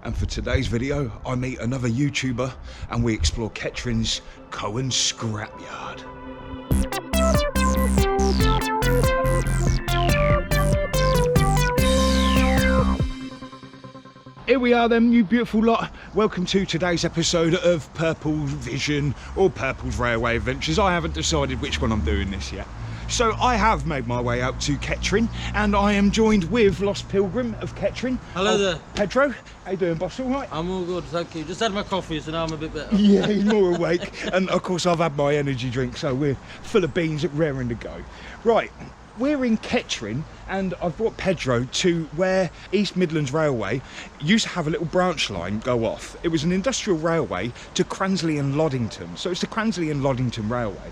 and for today's video I meet another YouTuber and we explore Kettering's Cohens Scrapyard. Here we are then, you beautiful lot. Welcome to today's episode of Purple Vision or Purple's Railway Adventures. I haven't decided which one I'm doing this yet. So I have made my way out to Catrin and I am joined with Lost Pilgrim of Kettering. Hello there. Pedro, how you doing, boss? All right? I'm all good, thank you. Just had my coffee, so now I'm a bit better. Yeah, you're more awake. And of course I've had my energy drink, so we're full of beans, raring to go. Right, we're in Kettering and I've brought Pedro to where East Midlands Railway used to have a little branch line go off. It was an industrial railway to Cransley and Loddington. So it's the Cransley and Loddington Railway.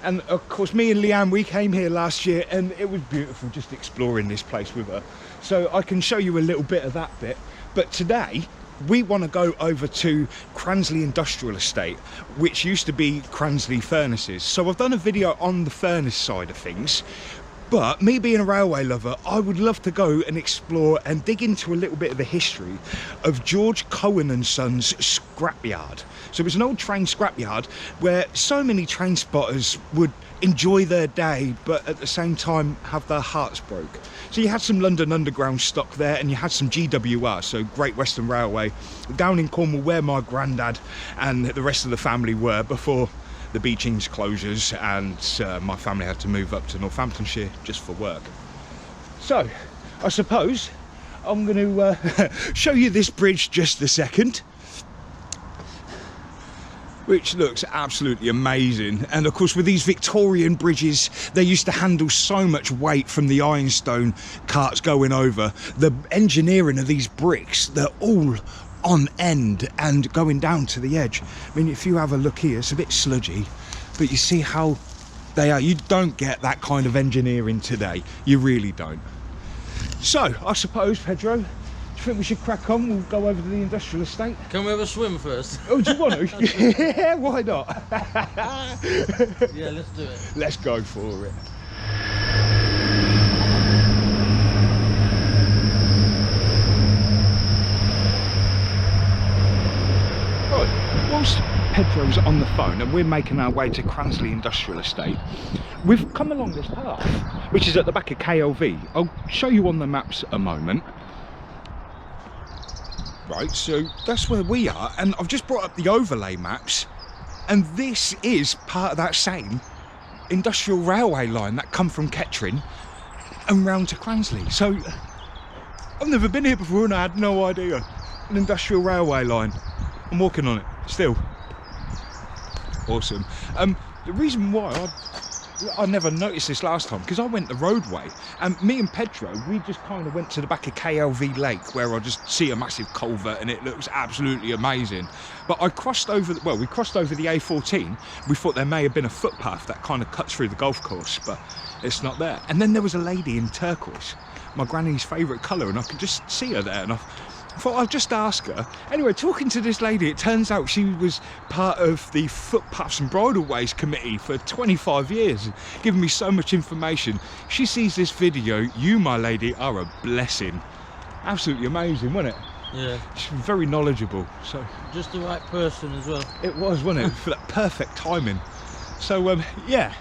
And of course, me and Leanne, we came here last year and it was beautiful just exploring this place with her. So I can show you a little bit of that bit. But today, we want to go over to Cransley Industrial Estate, which used to be Cransley Furnaces. So I've done a video on the furnace side of things. But me being a railway lover, I would love to go and explore and dig into a little bit of the history of George Cohen and Sons Scrapyard. So it was an old train scrapyard where so many train spotters would enjoy their day, but at the same time have their hearts broke. So you had some London Underground stock there and you had some GWR, so Great Western Railway, down in Cornwall where my granddad and the rest of the family were before the Beechings closures, and my family had to move up to Northamptonshire just for work. So I suppose I'm going to show you this bridge just a second, which looks absolutely amazing. And of course with these Victorian bridges, they used to handle so much weight from the ironstone carts going over. The engineering of these bricks, they're all on end and going down to the edge. I mean, if you have a look here, it's a bit sludgy, but you see how they are. You don't get that kind of engineering today. You really don't. So I suppose, Pedro, do you think we should crack on? We'll go over to the industrial estate. Can we have a swim first? Oh, do you want to? Yeah, why not? Yeah, let's do it. Let's go for it. Whilst Pedro's on the phone and we're making our way to Cransley Industrial Estate, we've come along this path, which is at the back of KLV. I'll show you on the maps a moment. Right, so that's where we are, and I've just brought up the overlay maps, and this is part of that same industrial railway line that come from Kettering and round to Cransley. So I've never been here before and I had no idea. An industrial railway line. I'm walking on it still. Awesome. The reason why I never noticed this last time, because I went the roadway and me and Pedro, we just kind of went to the back of KLV Lake where I just see a massive culvert and it looks absolutely amazing. But I crossed over, well, we crossed over the A14. We thought there may have been a footpath that kind of cuts through the golf course, but it's not there. And then there was a lady in turquoise, my granny's favourite colour, and I could just see her there, and I thought I'd just ask her. Anyway, talking to this lady, it turns out she was part of the Footpaths and Bridleways Committee for 25 years, giving me so much information. She sees this video. You, my lady, are a blessing. Absolutely amazing, wasn't it? Yeah. She's very knowledgeable. So just the right person as well. It was, wasn't it? For that perfect timing. So, yeah,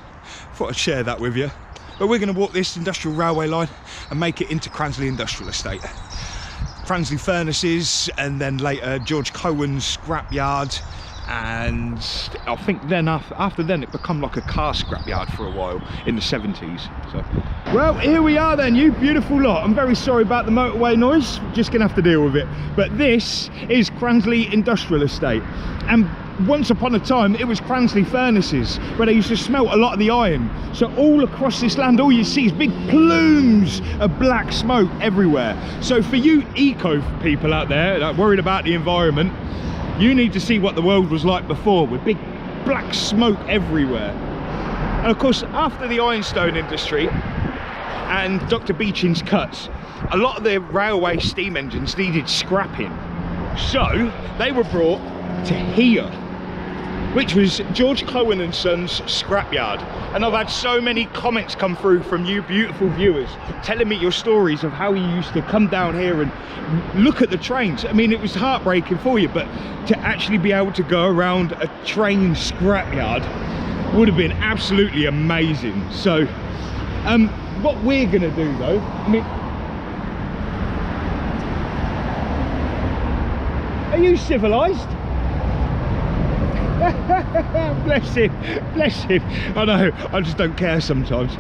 thought I'd share that with you. But we're going to walk this industrial railway line and make it into Cransley Industrial Estate. Cransley Furnaces, and then later George Cohen's Scrapyard, and I think then after then it became like a car scrapyard for a while in the 70s. So, well, here we are then, you beautiful lot. I'm very sorry about the motorway noise, just gonna have to deal with it. But this is Cransley Industrial Estate, and once upon a time it was Cransley Furnaces where they used to smelt a lot of the iron. So all across this land, all you see is big plumes of black smoke everywhere. So for you eco people out there that are worried about the environment, you need to see what the world was like before, with big black smoke everywhere. And of course, after the ironstone industry and Dr. Beeching's cuts, a lot of the railway steam engines needed scrapping. So they were brought to here. which was George Cohen and Sons Scrapyard. And I've had so many comments come through from you beautiful viewers telling me your stories of how you used to come down here and look at the trains. I mean, it was heartbreaking for you, but to actually be able to go around a train scrapyard would have been absolutely amazing. So what we're gonna do though, I mean, are you civilized? Bless him, bless him. I know, I just don't care sometimes.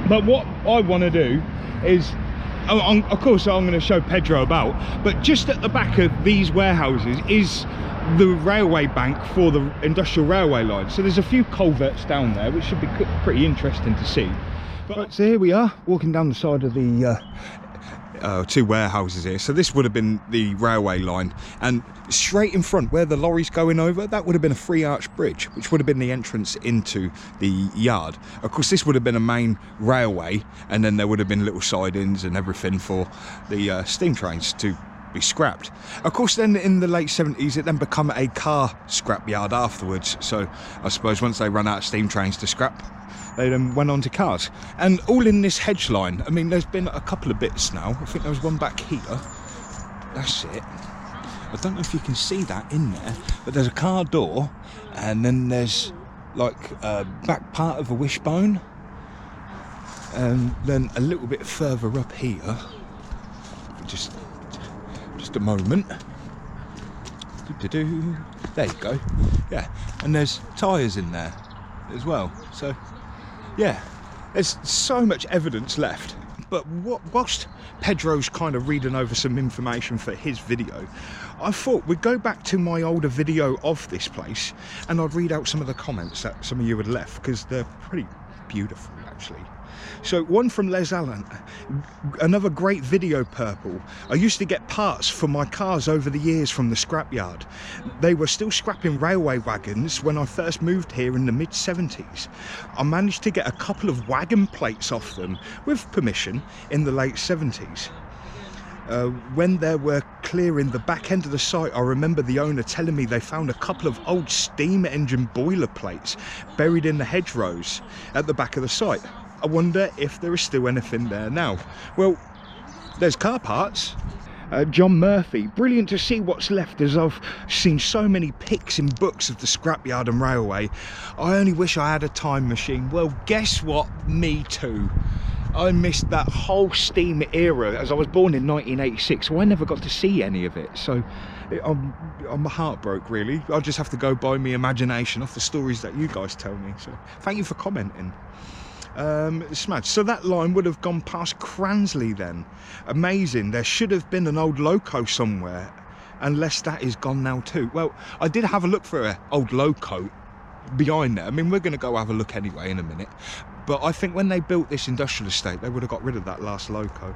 But what I want to do is, of course I'm going to show Pedro about, but just at the back of these warehouses is the railway bank for the industrial railway line. So there's a few culverts down there, which should be pretty interesting to see. But so here we are, walking down the side of the two warehouses here. So this would have been the railway line, and straight in front where the lorry's going over, that would have been a 3-arch bridge, which would have been the entrance into the yard. Of course, this would have been a main railway, and then there would have been little sidings and everything for the steam trains to be scrapped. Of course, then in the late 70s it then became a car scrapyard afterwards. So I suppose once they ran out of steam trains to scrap, they then went on to cars. And all in this hedge line, I mean, there's been a couple of bits now. I think there was one back here. That's it. I don't know if you can see that in there, but there's a car door, and then there's like a back part of a wishbone, and then a little bit further up here, just a moment. There you go. Yeah, and there's tyres in there as well. So yeah, there's so much evidence left. But whilst Pedro's kind of reading over some information for his video, I thought we'd go back to my older video of this place and I'd read out some of the comments that some of you had left, because they're pretty beautiful actually. So one from Les Allen, another great video, Purple. I used to get parts for my cars over the years from the scrapyard. They were still scrapping railway wagons when I first moved here in the mid-70s. I managed to get a couple of wagon plates off them with permission in the late 70s. When they were clearing the back end of the site, I remember the owner telling me they found a couple of old steam engine boiler plates buried in the hedgerows at the back of the site. I wonder if there is still anything there now. Well, there's car parts. John Murphy, brilliant to see what's left, as I've seen so many pics in books of the scrapyard and railway. I only wish I had a time machine. Well, guess what? Me too. I missed that whole steam era, as I was born in 1986, so I never got to see any of it. So I'm heartbroken, really. I'll just have to go by my imagination off the stories that you guys tell me. So thank you for commenting. Smash. So that line would have gone past Cransley then. Amazing. There should have been an old loco somewhere, unless that is gone now too. Well, I did have a look for an old loco behind there. I mean, we're going to go have a look anyway in a minute, but I think when they built this industrial estate, they would have got rid of that last loco.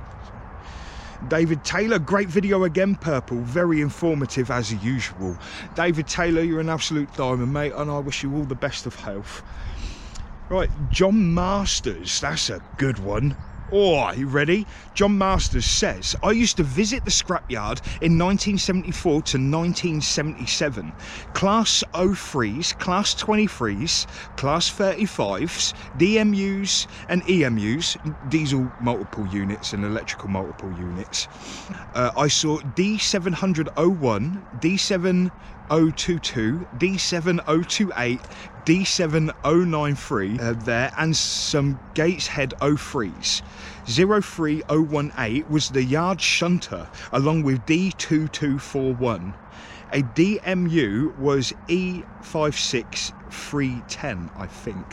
David Taylor, great video again, Purple, very informative as usual. David Taylor, you're an absolute diamond, mate, and I wish you all the best of health. Right, John Masters, that's a good one. Oh, are you ready? John Masters says, I used to visit the scrapyard in 1974 to 1977. Class 03s, Class 23s, Class 35s, DMUs and EMUs, diesel multiple units and electrical multiple units. I saw D701, D7022, D7028, D7093 there, and some Gateshead 03s. 03018 was the yard shunter, along with D2241. A DMU was E56310, I think,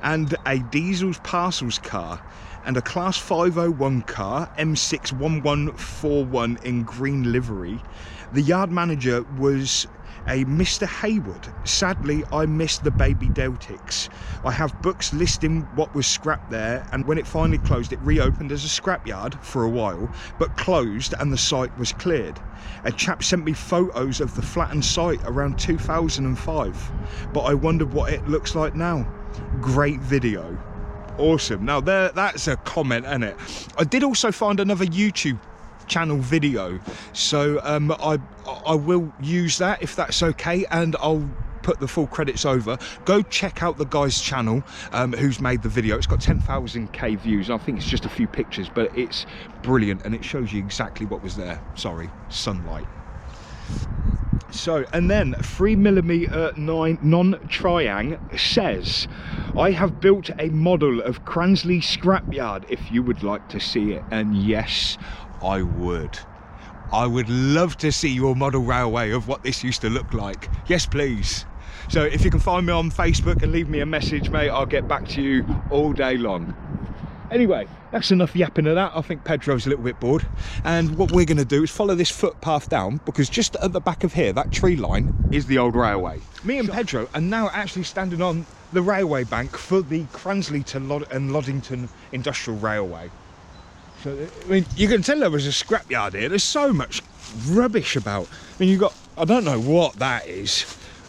and a diesel's parcels car, and a Class 501 car, M61141 in green livery. The yard manager was a Mr. Hayward. Sadly, I missed the baby Deltics. I have books listing what was scrapped there, and when it finally closed, it reopened as a scrapyard for a while, but closed and the site was cleared. A chap sent me photos of the flattened site around 2005, but I wondered what it looks like now. Great video. Awesome. Now that's a comment, isn't it? I did also find another YouTube channel video, so I will use that if that's okay, and I'll put the full credits over. Go check out the guy's channel who's made the video. It's got 10,000k views. I think it's just a few pictures, but it's brilliant and it shows you exactly what was there. Sorry, sunlight. So, and then 3mm 9 non-triang says, I have built a model of Cransley Scrapyard if you would like to see it. And yes, I would. I would love to see your model railway of what this used to look like. Yes, please. So if you can find me on Facebook and leave me a message, mate, I'll get back to you all day long. Anyway, that's enough yapping of that. I think Pedro's a little bit bored. And what we're going to do is follow this footpath down, because just at the back of here, that tree line is the old railway. Me and Pedro are now actually standing on the railway bank for the Cransley to Loddington Industrial Railway. So, I mean, you can tell there was a scrapyard here. There's so much rubbish about. I mean, you've got, I don't know what that is,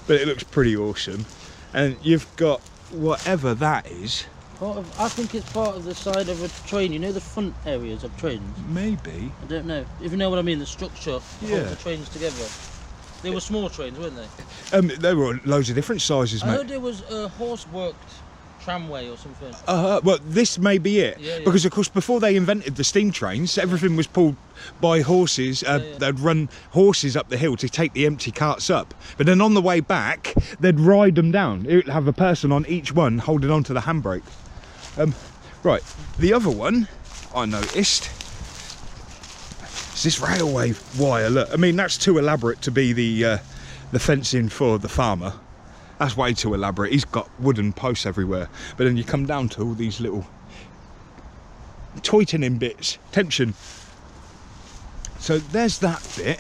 but it looks pretty awesome. And you've got whatever that is. I think it's part of the side of a train. You know the front areas of trains? Maybe. I don't know. If you know what I mean, the structure Yeah. holds the trains together. They were small trains, weren't they? There were loads of different sizes, I mate. heard there was a horse-worked tramway or something. Well, this may be it. Yeah, yeah. Because, of course, before they invented the steam trains, everything was pulled by horses. They'd run horses up the hill to take the empty carts up. But then on the way back, they'd ride them down. It would have a person on each one holding on to the handbrake. Right, the other one I noticed is this railway wire. Look, I mean, that's too elaborate to be the fencing for the farmer. That's way too elaborate. He's got wooden posts everywhere. But then you come down to all these little tightening bits, tension. So there's that bit.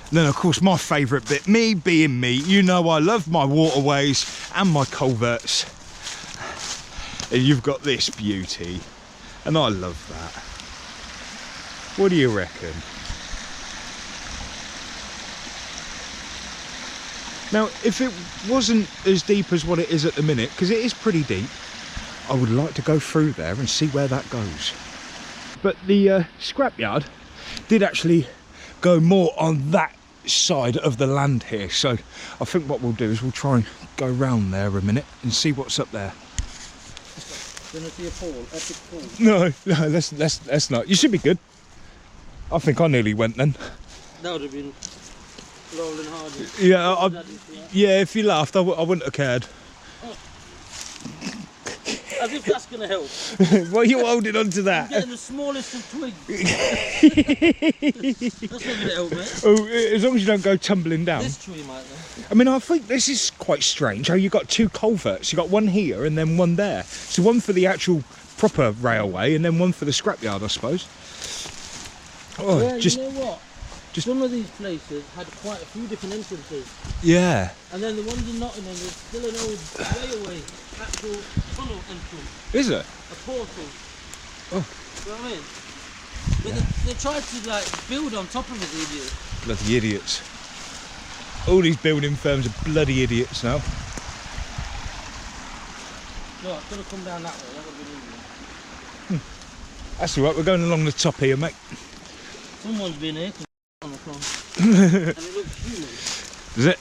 And then, of course, my favourite bit, me being me, you know I love my waterways and my culverts. And you've got this beauty. And I love that. What do you reckon? Now, if it wasn't as deep as what it is at the minute, because it is pretty deep, I would like to go through there and see where that goes. But the scrapyard did actually go more on that side of the land here. So I think what we'll do is we'll try and go round there a minute and see what's up there. Gonna see a fall, epic fall. No, let's not. You should be good. I think I nearly went then. That would have been rolling hard. Yeah, yeah. If you laughed, I wouldn't have cared. As if that's gonna help. Why are you holding on to I'm that? getting the smallest of twigs. That's not gonna help, mate. Oh, as long as you don't go tumbling down. This tree might though. I mean, I think this is quite strange how you got two culverts. You got one here and then one there. So one for the actual proper railway and then one for the scrapyard, I suppose. Oh, yeah, just, you know what? Some of these places had quite a few different entrances. yeah. And then the ones in Nottingham, there's still an old railway, actual tunnel entrance. Is it? A portal. Oh. You know what I mean? But they tried to like build on top of it, the idiots. Bloody idiots. All these building firms are bloody idiots now. No, I could have come down that way, that would have been easier. That's all right, we're going along the top here, mate. Someone's been here on the front. And it looks human. Is it?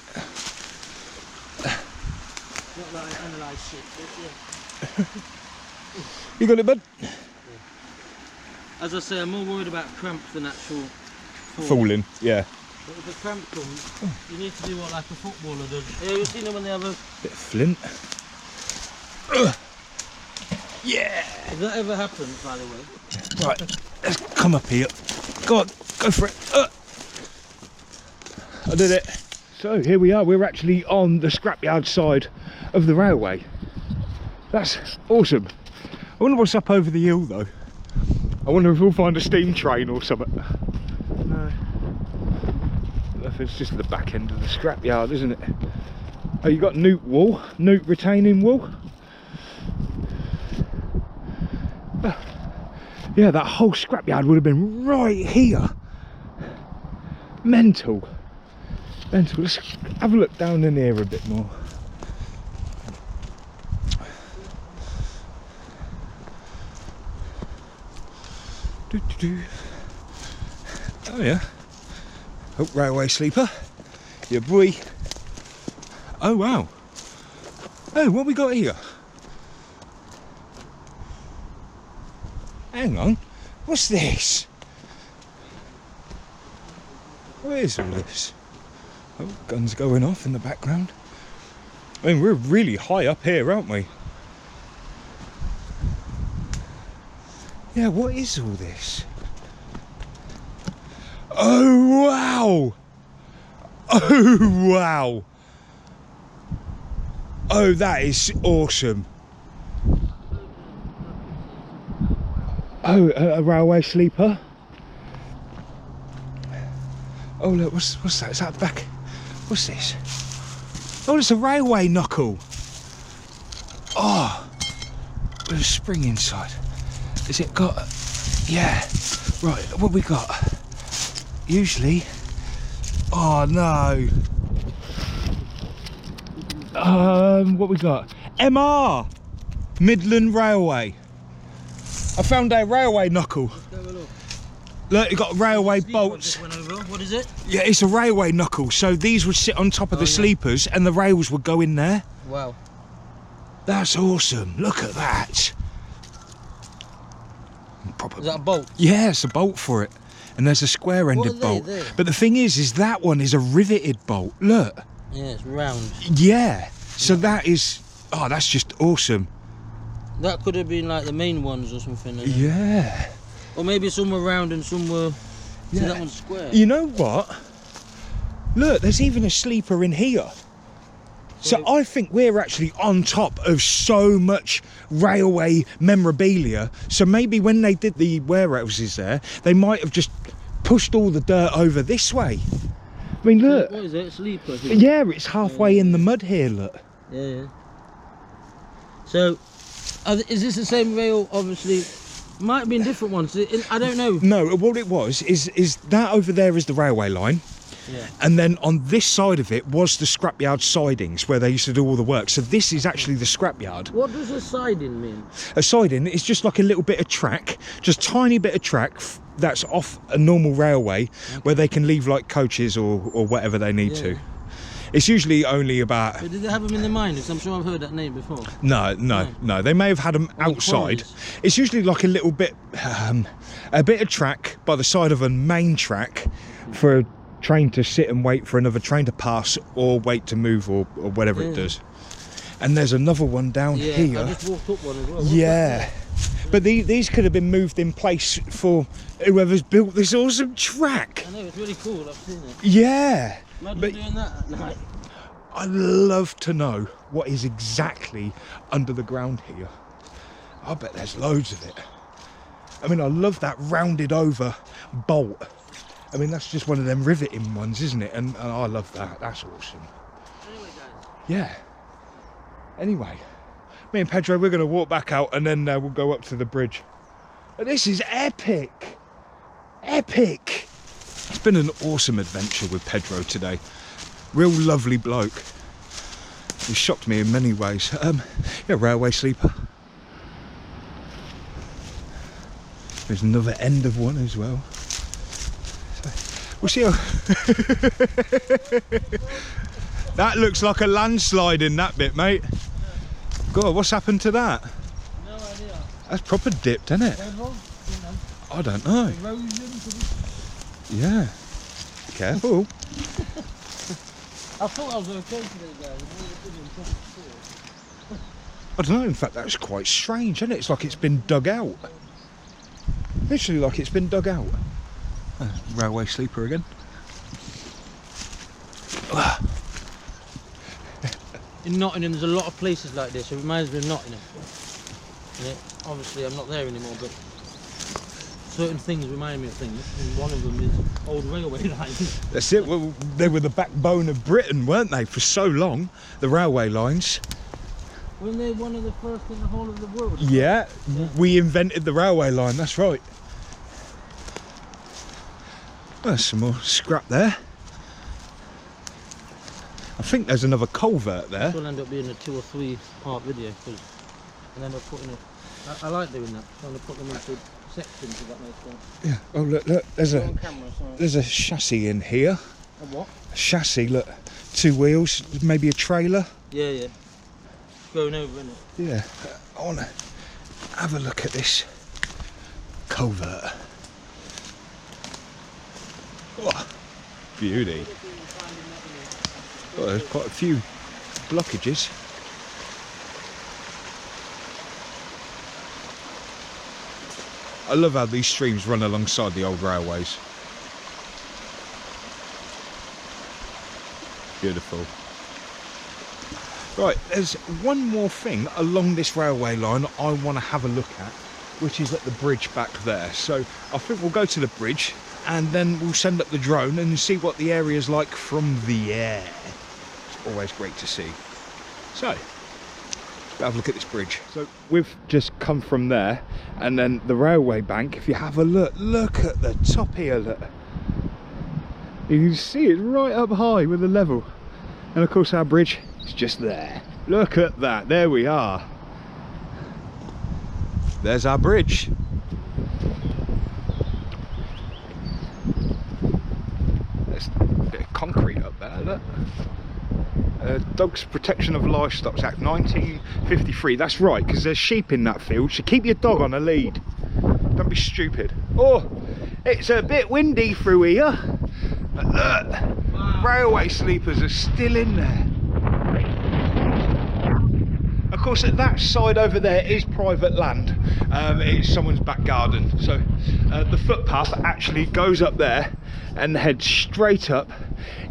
Not like I analyse shit, but yeah. You got it, bud? Yeah. As I say, I'm more worried about cramps than actual Falling, yeah. But if a cramp comes, you need to do what like a footballer does. Have you seen them when they have a... Bit of flint. Yeah! If that ever happens, by the way. Right, let's come up here. Go on, go for it. I did it. So here we are, we're actually on the scrapyard side of the railway. That's awesome. I wonder what's up over the hill though. I wonder if we'll find a steam train or something. No. It's just at the back end of the scrapyard, isn't it? Oh, you got newt wool, newt retaining wool. Yeah, that whole scrapyard would have been right here. Mental. Mental. Let's have a look down in here a bit more. Oh yeah. Oh, railway sleeper. Yeah, boy. Oh wow. Oh, what we got here? Hang on. What's this? What is all this? Oh, guns going off in the background. I mean, we're really high up here, aren't we? Yeah, what is all this? Oh, wow! Oh, wow! Oh, that is awesome. Oh, a railway sleeper. Oh, look, what's that? Is that back? What's this? Oh, it's a railway knuckle. Oh, with a spring inside. Has it got... Yeah. Right, what we got? Usually... Oh, no. What we got? MR! Midland Railway. I found a railway knuckle. Look, you got railway bolts. What is it? Yeah, it's a railway knuckle. So these would sit on top of the sleepers and the rails would go in there. Wow. That's awesome. Look at that. Is that a bolt? Yeah, it's a bolt for it. And there's a square-ended bolt. But the thing is that one is a riveted bolt. Look. Yeah, it's round. Yeah. So that is... Oh, that's just awesome. That could have been like the main ones or something. Yeah. Or maybe some were round and some were... Yeah. See, that one's square. You know what? Look, there's even a sleeper in here. So I think we're actually on top of so much railway memorabilia. So maybe when they did the warehouses there, they might have just pushed all the dirt over this way. I mean, look. What is it? Sleeper? Yeah, it's halfway in the mud here, look. Yeah. So, is this the same rail? Obviously, might have been different ones. I don't know. No, what it was is that over there is the railway line. Yeah. And then on this side of it was the scrapyard sidings where they used to do all the work. So this is actually the scrapyard. What does a siding mean? A siding is just like a little bit of track, just tiny bit of track that's off a normal railway where they can leave like coaches or whatever they need to. It's usually only about... So did they have them in the mine? Because I'm sure I've heard that name before. No. They may have had them outside. It's usually like a little bit, a bit of track by the side of a main track for a train to sit and wait for another train to pass or wait to move or whatever it does. And there's another one down here. I just walked up one as well. Yeah. But these could have been moved in place for whoever's built this awesome track. I know, it's really cool. I've seen it. Yeah. Imagine doing that at night. I'd love to know what is exactly under the ground here. I bet there's loads of it. I mean, I love that rounded over bolt. I mean, that's just one of them riveting ones, isn't it? And I love that. That's awesome. Anyway, guys. Yeah. Anyway, me and Pedro, we're going to walk back out and then we'll go up to the bridge. But this is epic. Epic. It's been an awesome adventure with Pedro today. Real lovely bloke. He shocked me in many ways. Yeah, railway sleeper. There's another end of one as well. So, we'll see how... That looks like a landslide in that bit, mate. God, what's happened to that? No idea. That's proper dipped, isn't it? I don't know. Yeah. Careful. I thought I was okay today, guys. I don't know, in fact that's quite strange, isn't it? It's like it's been dug out. Literally like it's been dug out. Railway sleeper again. In Nottingham there's a lot of places like this. It reminds me of Nottingham. Yeah, obviously I'm not there anymore, but certain things remind me of things, and one of them is old railway lines. That's it. Well, they were the backbone of Britain, weren't they, for so long, the railway lines. Weren't they one of the first in the whole of the world? Yeah, we invented the railway line, that's right. Well, there's some more scrap there. I think there's another culvert there. This will end up being a 2 or 3 part video, because I'll end up putting it. I like doing that, trying to put them into sections, if that makes sense. Yeah. Oh look, there's Go on camera, sorry. a chassis in here. A what? A chassis, look, 2 wheels, maybe a trailer. Yeah, yeah. Going over, isn't it? Yeah. I want to have a look at this culvert. Oh, beauty. Oh, there's quite a few blockages. I love how these streams run alongside the old railways. Beautiful. Right, there's one more thing along this railway line I want to have a look at, which is at the bridge back there. So I think we'll go to the bridge and then we'll send up the drone and see what the area's like from the air. It's always great to see. So, let's have a look at this bridge. So we've just come from there, and then the railway bank, if you have a look at the top here, look. You can see it right up high with the level. And of course our bridge is just there. Look at that, there we are. There's our bridge. There's a bit of concrete up there, look. Dogs Protection of Livestock Act 1953, that's right, because there's sheep in that field, so keep your dog on a lead. Don't be stupid. Oh, it's a bit windy through here. But look, wow. Railway sleepers are still in there. Of course, at that side over there is private land. It's someone's back garden. So the footpath actually goes up there and heads straight up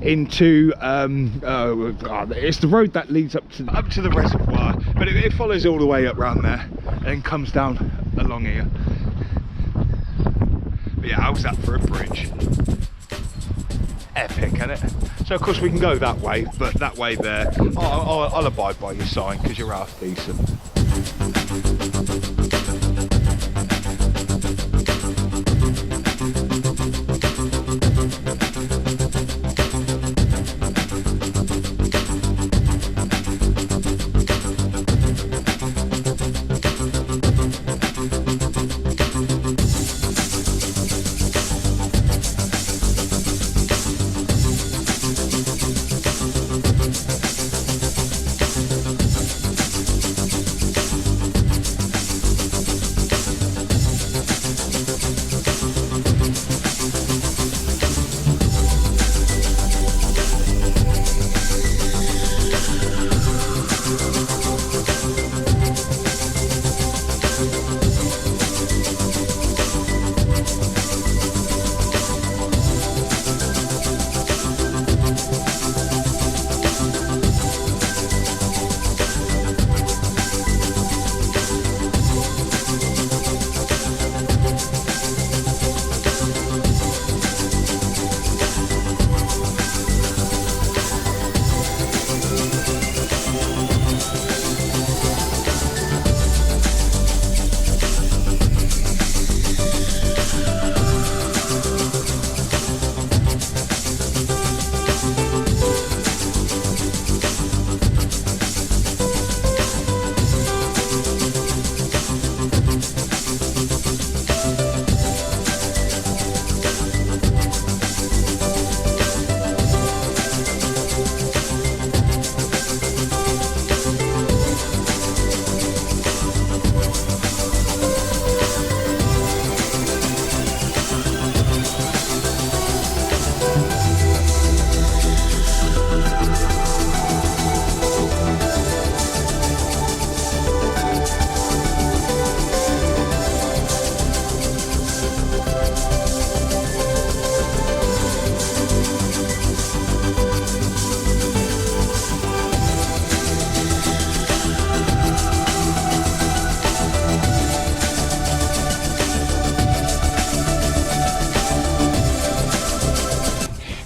into it's the road that leads up to the reservoir, but it follows all the way up round there and comes down along here. But yeah, how's that for a bridge? Epic, isn't it? So of course we can go that way, but that way there, I'll abide by your sign because you're half decent.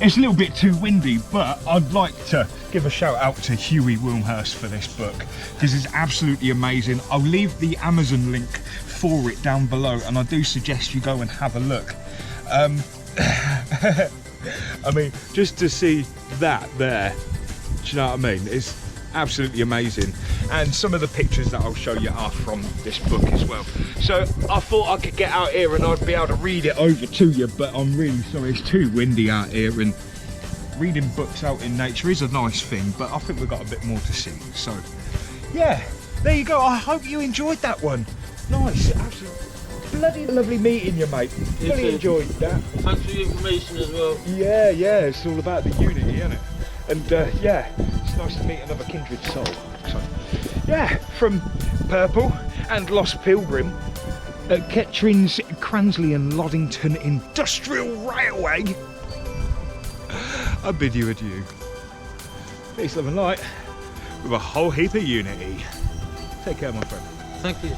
It's a little bit too windy, but I'd like to give a shout out to Huey Wilmhurst for this book because it's absolutely amazing. I'll leave the Amazon link for it down below, and I do suggest you go and have a look. I mean, just to see that there, do you know what I mean? It's absolutely amazing. and some of the pictures that I'll show you are from this book as well. So I thought I could get out here and I'd be able to read it over to you, but I'm really sorry, it's too windy out here, and reading books out in nature is a nice thing, but I think we've got a bit more to see. So yeah, there you go. I hope you enjoyed that one. Nice, absolutely bloody lovely meeting you, mate. Really enjoyed that. Thanks for the information as well. Yeah, it's all about the unity, isn't it? And yeah, it's nice to meet another kindred soul. So yeah, from Purple and Lost Pilgrim at Kettring's Cransley and Loddington Industrial Railway, I bid you adieu. Peace, love and light with a whole heap of unity. Take care, my friend. Thank you.